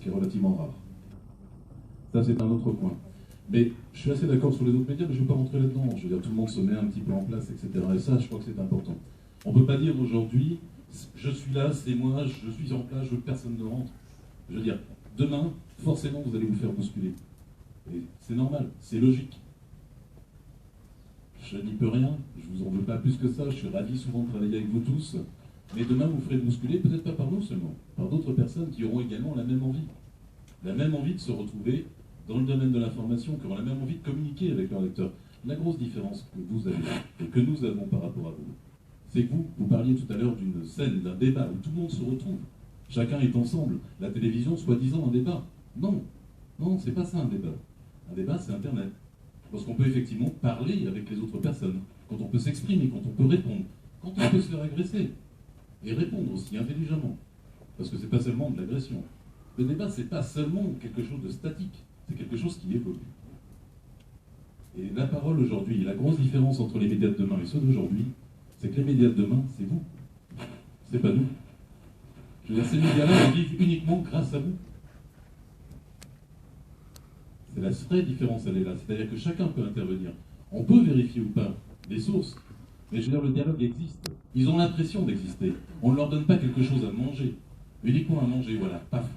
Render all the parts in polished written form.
qui est relativement rare. Ça, c'est un autre point. Mais je suis assez d'accord sur les autres médias, mais je ne vais pas rentrer là-dedans. Je veux dire, tout le monde se met un petit peu en place, etc. Et ça, je crois que c'est important. On ne peut pas dire aujourd'hui, je suis là, c'est moi, je suis en place, je veux que personne ne rentre. Je veux dire, demain, forcément, vous allez vous faire bousculer. Et c'est normal, c'est logique. Je n'y peux rien, je vous en veux pas plus que ça, je suis ravi souvent de travailler avec vous tous. Mais demain, vous ferez bousculer, peut-être pas par nous seulement, par d'autres personnes qui auront également la même envie. La même envie de se retrouver dans le domaine de l'information, qui auront la même envie de communiquer avec leurs lecteurs. La grosse différence que vous avez et que nous avons par rapport à vous, c'est que vous parliez tout à l'heure d'une scène, d'un débat où tout le monde se retrouve. Chacun est ensemble. La télévision, soi-disant, un débat. Non, non, c'est pas ça un débat. Un débat, c'est Internet. Parce qu'on peut effectivement parler avec les autres personnes, quand on peut s'exprimer, quand on peut répondre, quand on peut se faire agresser. Et répondre aussi intelligemment. Parce que c'est pas seulement de l'agression. Le débat, c'est pas seulement quelque chose de statique, c'est quelque chose qui évolue. Et la parole aujourd'hui, la grosse différence entre les médias de demain et ceux d'aujourd'hui, c'est que les médias de demain, c'est vous. C'est pas nous. Je veux dire, ces médias-là, ils vivent uniquement grâce à vous. C'est la vraie différence, elle est là. C'est-à-dire que chacun peut intervenir. On peut vérifier ou pas les sources, mais je veux dire, le dialogue existe. Ils ont l'impression d'exister. On ne leur donne pas quelque chose à manger. Uniquement à manger, voilà, paf.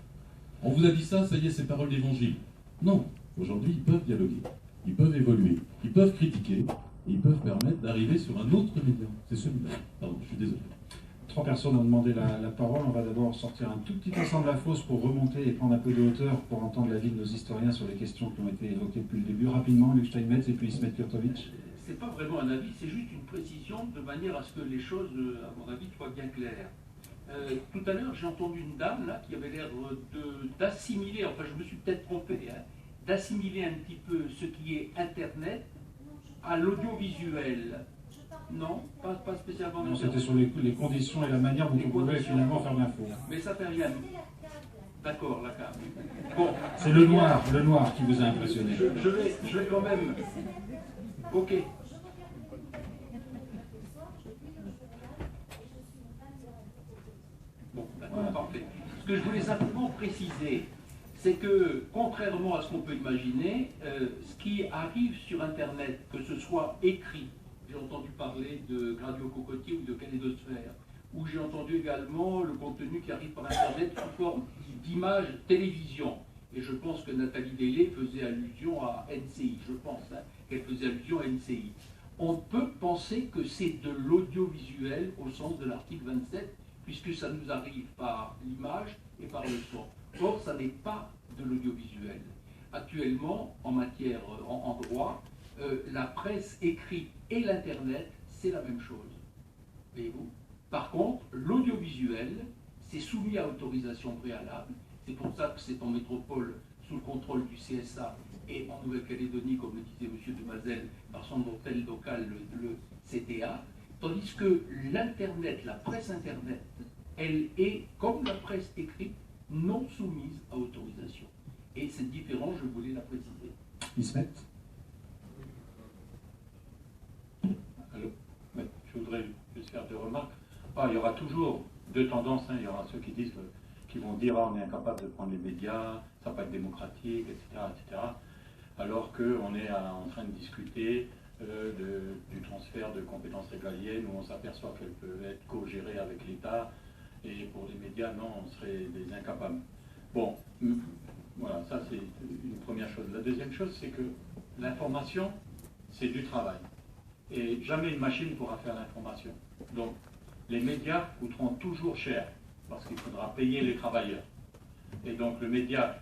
On vous a dit ça, ça y est, c'est parole d'évangile. Non, aujourd'hui, ils peuvent dialoguer, ils peuvent évoluer, ils peuvent critiquer, et ils peuvent permettre d'arriver sur un autre média. C'est celui-là. Pardon, je suis désolé. 3 personnes ont demandé la parole. On va d'abord sortir un tout petit instant de la fosse pour remonter et prendre un peu de hauteur pour entendre l'avis de nos historiens sur les questions qui ont été évoquées depuis le début. Rapidement, Luc Steinmetz et puis Ismet Kurtovic. C'est pas vraiment un avis, c'est juste une précision de manière à ce que les choses, à mon avis, soient bien claires. Tout à l'heure, j'ai entendu une dame là qui avait l'air d'assimiler, enfin je me suis peut-être trompé, hein, d'assimiler un petit peu ce qui est Internet à l'audiovisuel. Non, pas spécialement. Non, c'était sur les conditions et la manière dont on pouvait finalement faire l'info. Mais ça fait rien. D'accord, la carte. Bon. C'est le noir qui vous a impressionné. Je vais quand même. Ok. Bon, d'accord, parfait. Ce que je voulais simplement préciser, c'est que, contrairement à ce qu'on peut imaginer, ce qui arrive sur Internet, que ce soit écrit, j'ai entendu parler de Radio Cocotier ou de Calédosphère, où j'ai entendu également le contenu qui arrive par Internet sous forme d'images télévision. Et je pense que Nathalie Délé faisait allusion à NCI, je pense, hein, qu'elle faisait allusion à NCI. On peut penser que c'est de l'audiovisuel au sens de l'article 27, puisque ça nous arrive par l'image et par le son. Or, ça n'est pas de l'audiovisuel. Actuellement, en matière, en droit, la presse écrite et l'Internet, c'est la même chose. Voyez-vous ? Par contre, l'audiovisuel, c'est soumis à autorisation préalable. C'est pour ça que c'est en métropole, sous le contrôle du CSA, et en Nouvelle-Calédonie, comme le disait M. Demazel, par son hôtel local, le CTA. Tandis que l'Internet, la presse Internet, elle est, comme la presse écrite, non soumise à autorisation. Et cette différence, je voulais la préciser. Ismet. Allô ? Oui, je voudrais juste faire 2 remarques. Il y aura toujours 2 tendances. Il y aura ceux qui disent, qui vont dire on est incapable de prendre les médias, ça va pas être démocratique, etc., etc. Alors qu'on est en train de discuter du transfert de compétences régaliennes où on s'aperçoit qu'elles peuvent être co-gérées avec l'État. Et pour les médias, non, on serait des incapables. Bon, voilà, ça c'est une première chose. La deuxième chose, c'est que l'information, c'est du travail. Et jamais une machine pourra faire l'information. Donc, les médias coûteront toujours cher, parce qu'il faudra payer les travailleurs. Et donc, le média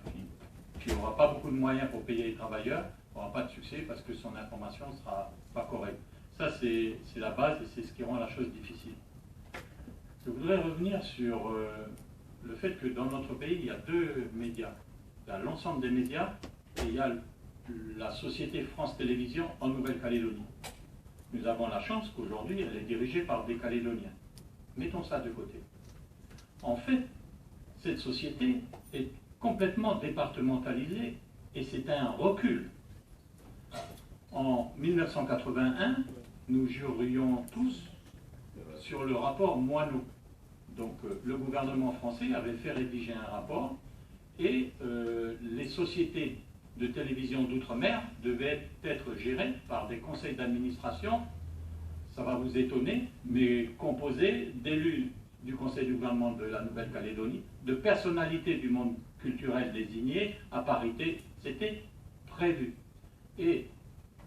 qui n'aura pas beaucoup de moyens pour payer les travailleurs n'aura pas de succès parce que son information ne sera pas correcte. Ça, c'est la base et c'est ce qui rend la chose difficile. Je voudrais revenir sur le fait que dans notre pays, il y a 2 médias. Il y a l'ensemble des médias et il y a la société France Télévisions en Nouvelle-Calédonie. Nous avons la chance qu'aujourd'hui, elle est dirigée par des Calédoniens. Mettons ça de côté. En fait, cette société est complètement départementalisée et c'est un recul. En 1981, nous jurions tous sur le rapport Moineau. Donc le gouvernement français avait fait rédiger un rapport et les sociétés de télévision d'outre-mer devaient être gérées par des conseils d'administration, ça va vous étonner, mais composés d'élus du conseil du gouvernement de la Nouvelle-Calédonie, de personnalités du monde culturel désignées à parité. C'était prévu. Et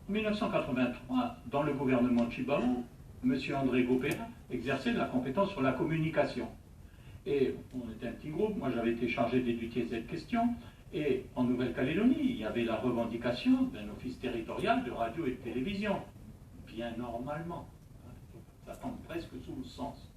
en 1983, dans le gouvernement de Chibaou, M. André Gopera exerçait de la compétence sur la communication. Et on était un petit groupe, moi j'avais été chargé d'étudier cette question, et en Nouvelle-Calédonie, il y avait la revendication d'un office territorial de radio et de télévision, bien normalement. Ça tombe presque sous le sens.